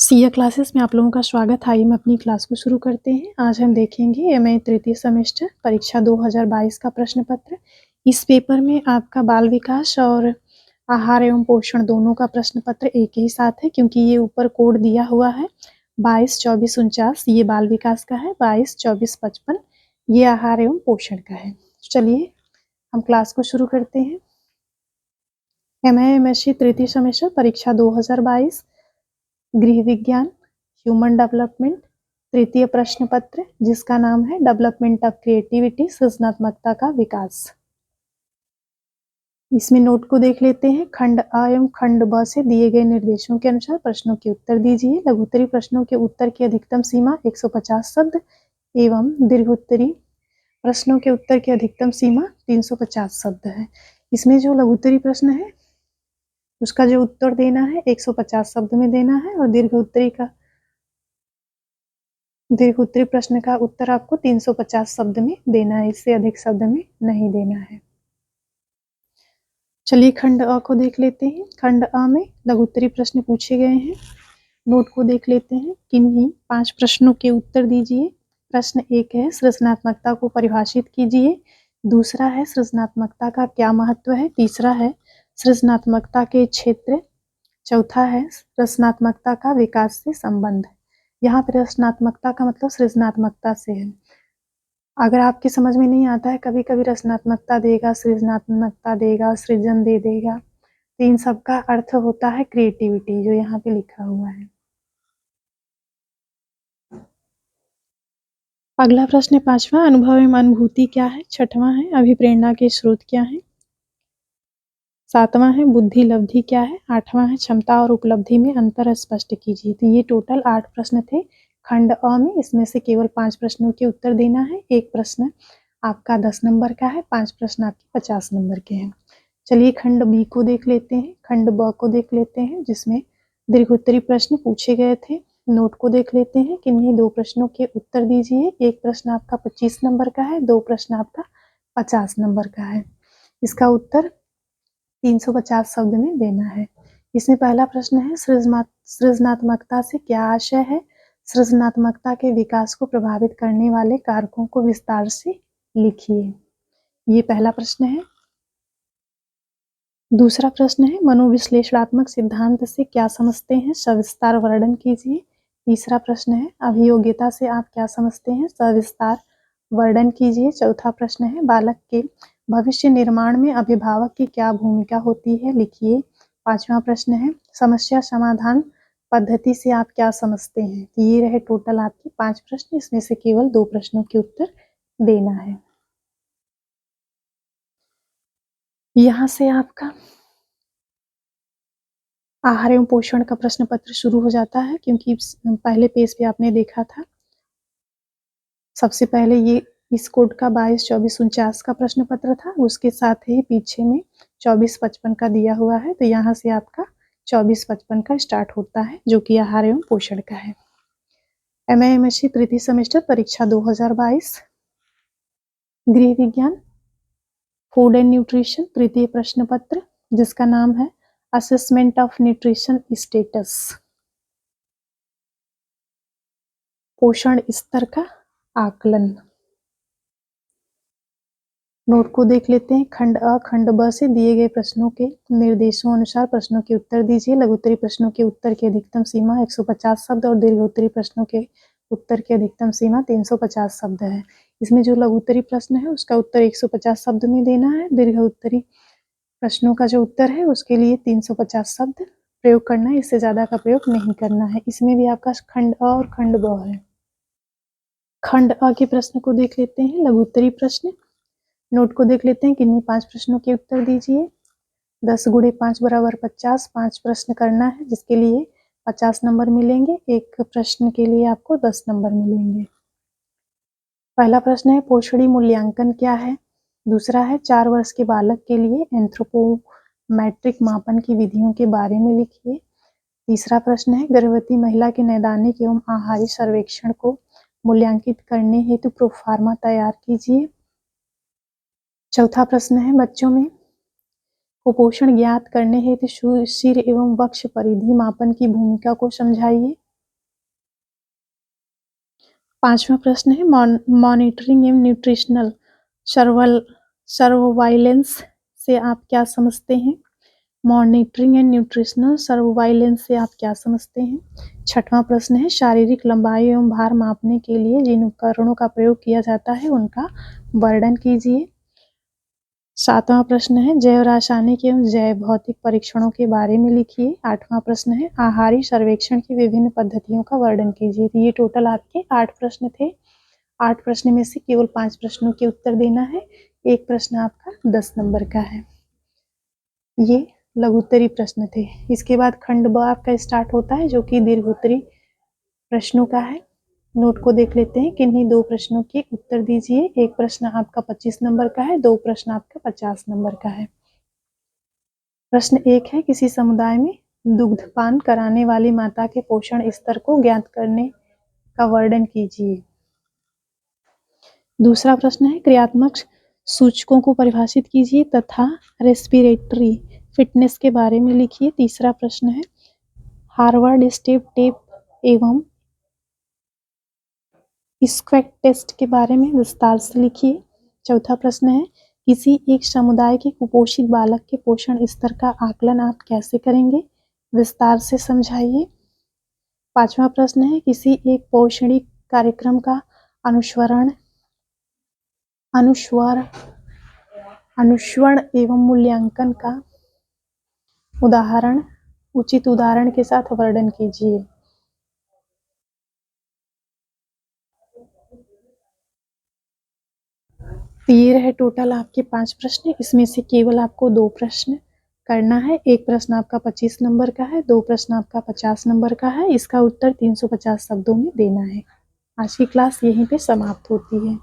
CA classes में आप लोगों का स्वागत है। आइए हम अपनी क्लास को शुरू करते हैं। आज हम देखेंगे एमए तृतीय सेमेस्टर परीक्षा 2022 का प्रश्न पत्र। इस पेपर में आपका बाल विकास और आहार एवं पोषण दोनों का प्रश्न पत्र एक ही साथ है, क्योंकि ये ऊपर कोड दिया हुआ है 22, 24, 49। ये बाल विकास का है, 22, 24, 55 ये आहार एवं पोषण का है। चलिए हम क्लास को शुरू करते हैं। एमए एमएससी तृतीय सेमेस्टर परीक्षा 2022 गृह विज्ञान ह्यूमन डेवलपमेंट तृतीय प्रश्न पत्र, जिसका नाम है डेवलपमेंट ऑफ क्रिएटिविटी, सृजनात्मकता का विकास। इसमें नोट को देख लेते हैं। खंड अ एवं खंड ब से दिए गए निर्देशों के अनुसार प्रश्नों के उत्तर दीजिए। लघुत्तरी प्रश्नों के उत्तर की अधिकतम सीमा 150 शब्द एवं दीर्घोत्तरी प्रश्नों के उत्तर की अधिकतम सीमा 350 शब्द है। इसमें जो लघुत्तरी प्रश्न है उसका जो उत्तर देना है 150 शब्द में देना है, और दीर्घोत्तरी प्रश्न का उत्तर आपको 350 शब्द में देना है, इससे अधिक शब्द में नहीं देना है। चलिए खंड अ को देख लेते हैं। खंड अ में लघुत्तरी प्रश्न पूछे गए हैं। नोट को देख लेते हैं। किन्हीं 5 प्रश्नों के उत्तर दीजिए। प्रश्न 1 है सृजनात्मकता को परिभाषित कीजिए। दूसरा है सृजनात्मकता का क्या महत्व है। तीसरा है सृजनात्मकता के क्षेत्र। चौथा है रचनात्मकता का विकास से संबंध। यहाँ पर रचनात्मकता का मतलब सृजनात्मकता से है। अगर आपके समझ में नहीं आता है, कभी कभी रचनात्मकता देगा, सृजनात्मकता देगा, सृजन दे देगा, तो इन सब का अर्थ होता है क्रिएटिविटी, जो यहाँ पे लिखा हुआ है। अगला प्रश्न 5वां, अनुभव एवं अनुभूति क्या है। 6वां है अभिप्रेरणा के स्रोत क्या है। 7वां है बुद्धि लब्धि क्या है। 8वां है क्षमता और उपलब्धि में अंतर स्पष्ट कीजिए। तो ये टोटल 8 प्रश्न थे खंड अ में। इसमें से केवल 5 प्रश्नों के उत्तर देना है। एक प्रश्न आपका 10 नंबर का है, 5 प्रश्न आपके 50 नंबर के हैं। चलिए खंड बी को देख लेते हैं। खंड ब को देख लेते हैं, जिसमें दीर्घोत्तरी प्रश्न पूछे गए थे। नोट को देख लेते हैं। किन्हीं 2 प्रश्नों के उत्तर दीजिए। एक प्रश्न आपका 25 नंबर का है, 2 प्रश्न आपका 50 नंबर का है। इसका उत्तर 350 शब्द में देना है। इसमें पहला प्रश्न है सृजनात्मकता से क्या आशय है। सृजनात्मकता के विकास को प्रभावित करने वाले कारकों को विस्तार से लिखिए। ये पहला प्रश्न है। दूसरा प्रश्न है मनोविश्लेषणात्मक सिद्धांत से क्या समझते हैं, सविस्तार वर्णन कीजिए। तीसरा प्रश्न है अभियोग्यता से आप क्या समझते हैं, सविस्तार वर्णन कीजिए। चौथा प्रश्न है बालक के भविष्य निर्माण में अभिभावक की क्या भूमिका होती है, लिखिए। 5वां प्रश्न है समस्या समाधान पद्धति से आप क्या समझते हैं। तो ये रहे टोटल आपके 5 प्रश्न। इसमें से केवल 2 प्रश्नों के उत्तर देना है। यहाँ से आपका आहार एवं पोषण का प्रश्न पत्र शुरू हो जाता है, क्योंकि पहले पेज पे आपने देखा था। सबसे पहले ये इस कोड का 22, 24, 49 का प्रश्न पत्र था, उसके साथ ही पीछे में 24, 55 का दिया हुआ है। तो यहाँ से आपका 24, 55 का स्टार्ट होता है, जो कि आहार एवं पोषण का है। एमए एमएससी तृतीय सेमेस्टर परीक्षा 2022 गृह विज्ञान फूड एंड न्यूट्रिशन तृतीय प्रश्न पत्र, जिसका नाम है असेसमेंट ऑफ न्यूट्रिशन स्टेटस, पोषण स्तर का आकलन। नोट को देख लेते हैं। खंड अ खंड ब से दिए गए प्रश्नों के निर्देशों अनुसार प्रश्नों के उत्तर दीजिए। लघुत्तरी प्रश्नों के उत्तर की अधिकतम सीमा 150 शब्द और दीर्घोत्तरी प्रश्नों के उत्तर की अधिकतम सीमा 350 शब्द है। इसमें जो लघुत्तरी प्रश्न है उसका उत्तर 150 शब्द में देना है। दीर्घोत्तरी प्रश्नों का जो उत्तर है उसके लिए 350 शब्द प्रयोग करना है, इससे ज्यादा का प्रयोग नहीं करना है। इसमें भी आपका खंड अ और खंड ब है। खंड अ के प्रश्न को देख लेते हैं। लघुत्तरी प्रश्न। नोट को देख लेते हैं। किन्हीं 5 प्रश्नों के उत्तर दीजिए। 10 गुणे 5 बराबर 50। 5 प्रश्न करना है, जिसके लिए 50 नंबर मिलेंगे। एक प्रश्न के लिए आपको 10 नंबर मिलेंगे। पहला प्रश्न है पोषणी मूल्यांकन क्या है। दूसरा है 4 वर्ष के बालक के लिए एंथ्रोपोमेट्रिक मापन की विधियों के बारे में लिखिए। तीसरा प्रश्न है गर्भवती महिला के नैदानिक एवं आहारी सर्वेक्षण को मूल्यांकित करने हेतु प्रोफार्मा तैयार कीजिए। चौथा प्रश्न है बच्चों में कुपोषण ज्ञात करने हेतु शिर एवं वक्ष परिधि मापन की भूमिका को समझाइए। 5वां प्रश्न है मॉनिटरिंग एंड न्यूट्रिशनल सर्वाइलेंस से आप क्या समझते हैं? मॉनिटरिंग एंड न्यूट्रिशनल सर्वाइलेंस से आप क्या समझते हैं? 6वां प्रश्न है शारीरिक लंबाई एवं भार मापने के लिए जिन उपकरणों का प्रयोग किया जाता है उनका वर्णन कीजिए। 7वां प्रश्न है जैव रासायनिक एवं जैव भौतिक परीक्षणों के बारे में लिखिए। 8वां प्रश्न है आहारी सर्वेक्षण की विभिन्न पद्धतियों का वर्णन कीजिए। तो ये टोटल आपके 8 प्रश्न थे। 8 प्रश्न में से केवल 5 प्रश्नों के उत्तर देना है। एक प्रश्न आपका 10 नंबर का है। ये लघुत्तरी प्रश्न थे। इसके बाद खंड ब आपका स्टार्ट होता है जो कि दीर्घोत्तरी प्रश्नों का है। नोट को देख लेते हैं। किन्हीं 2 प्रश्नों के उत्तर दीजिए। एक प्रश्न आपका 25 नंबर का है, 2 प्रश्न आपका 50 नंबर का है। प्रश्न 1 है किसी समुदाय में दुग्धपान कराने वाली माता के पोषण स्तर को ज्ञात करने का वर्णन कीजिए। दूसरा प्रश्न है क्रियात्मक सूचकों को परिभाषित कीजिए तथा रेस्पिरेटरी फिटनेस के बारे में लिखिए। तीसरा प्रश्न है हार्वर्ड स्टेप टेप एवं स्क्वैट टेस्ट के बारे में विस्तार से लिखिए। चौथा प्रश्न है किसी एक समुदाय के कुपोषित बालक के पोषण स्तर का आकलन आप कैसे करेंगे? विस्तार से समझाइए। 5वां प्रश्न है किसी एक पोषणिक कार्यक्रम का अनुश्रवण एवं मूल्यांकन का उचित उदाहरण के साथ वर्णन कीजिए। तो ये रहे टोटल आपके 5 प्रश्न। इसमें से केवल आपको 2 प्रश्न करना है। एक प्रश्न आपका 25 नंबर का है, 2 प्रश्न आपका 50 नंबर का है। इसका उत्तर 350 शब्दों में देना है। आज की क्लास यहीं पे समाप्त होती है।